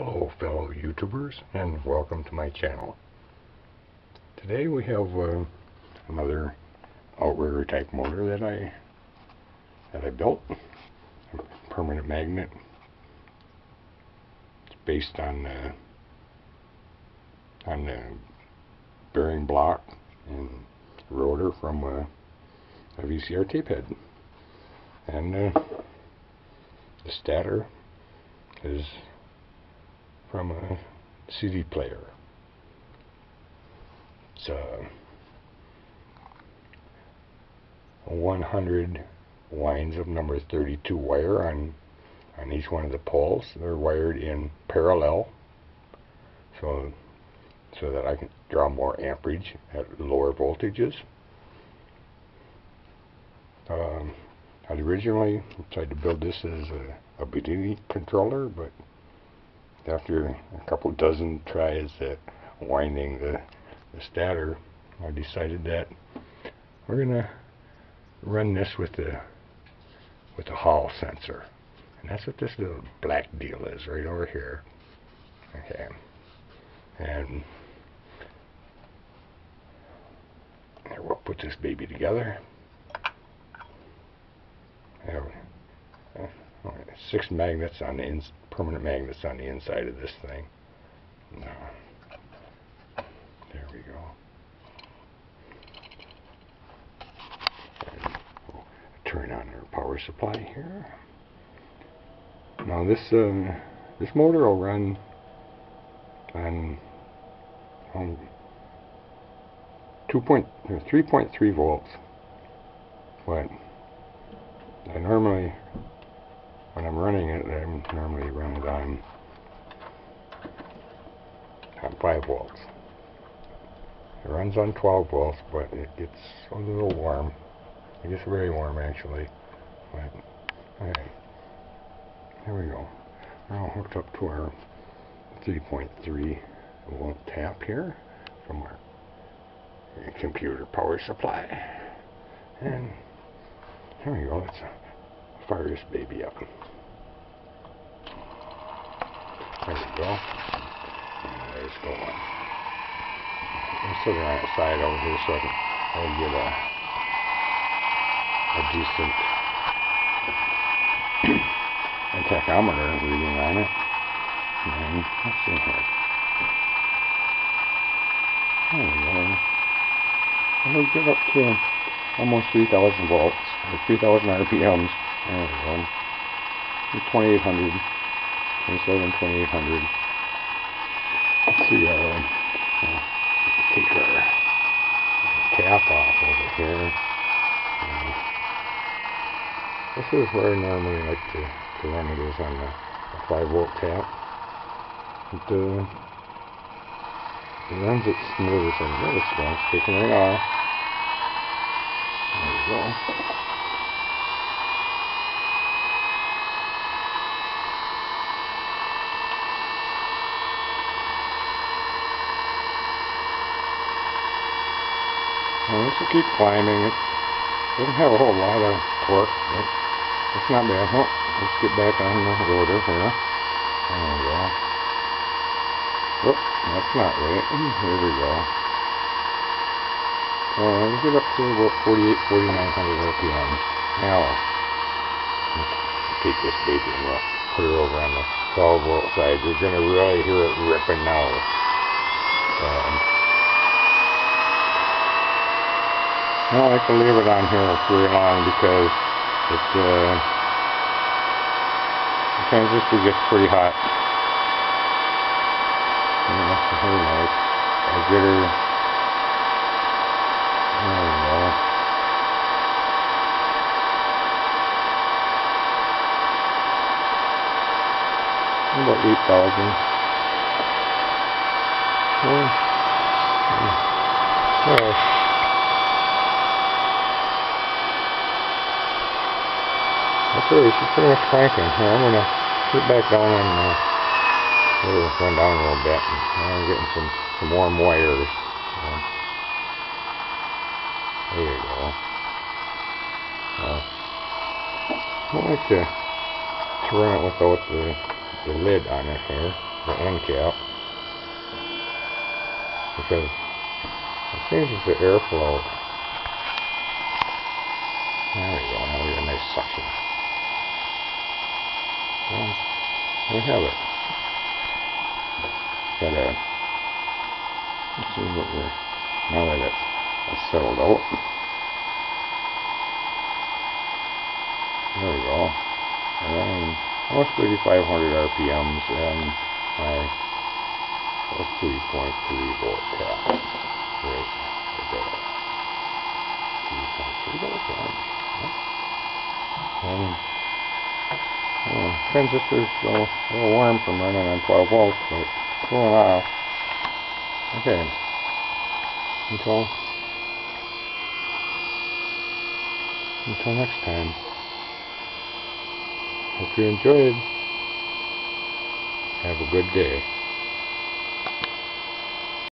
Hello fellow YouTubers, and welcome to my channel. Today we have another outrigger type motor that I built, a permanent magnet. It's based on the bearing block and rotor from a VCR tape head, and the stator is from a CD player. It's a 100 lines of number 32 wire on each one of the poles. They're wired in parallel so that I can draw more amperage at lower voltages. I'd originally tried to build this as a Bedini controller, but after a couple dozen tries at winding the stator, I decided that we're gonna run this with a Hall sensor, and that's what this little black deal is right over here. Okay, and we'll put this baby together. Six magnets on the permanent magnets on the inside of this thing. There we go. And we'll turn on our power supply here. Now this motor will run on 3.3 volts, but I normally, when I'm running it, I normally run it on 5 volts. It runs on 12 volts, but it gets a little warm. It gets very warm actually. But okay, there we go. Now hooked up to our 3.3 volt tap here from our computer power supply, and there we go. Let's fire this baby up. There we go. And there's going. I'm sitting on the side over here so I can get a decent tachometer reading on it. And let's see here. There we go. And we'll get up to almost 3,000 volts, or 3,000 RPMs. There we go. 2800, 2800. Let's see, take our cap off over here. This is where I normally like to run it, is on the 5 volt tap. It runs it smooth, and this one's taking it off. There we go. Well, this will keep climbing. It doesn't have a whole lot of torque, but it's not bad. Oh, let's get back on the rotor here. There we go. Oh, that's not right. Here we go. We'll get up to about 4,900 RPMs. Now, let's take this baby and we'll put her over on the 12 volt side. You're going to really hear it ripping now. I don't like to leave it on here very long because the transistor gets pretty hot. Very nice. I'll get her. There we go. About 8,000. Okay, she's pretty much cranking. I'm going to sit back down and run down a little bit. I'm getting some warm wires. There you go. I like to run it without the lid on it here. the end cap, because it changes the airflow. There we go, now we have a nice suction. Well, we have it. Let's see what we're, now that it's settled out. There we go. And almost 3,500 RPMs and my 3.3 volt cap. Right there. 3.3 volt cap. Transistor's still a little warm from running on 12 volts, but cooling off. Okay. Until next time. Hope you enjoyed. Have a good day.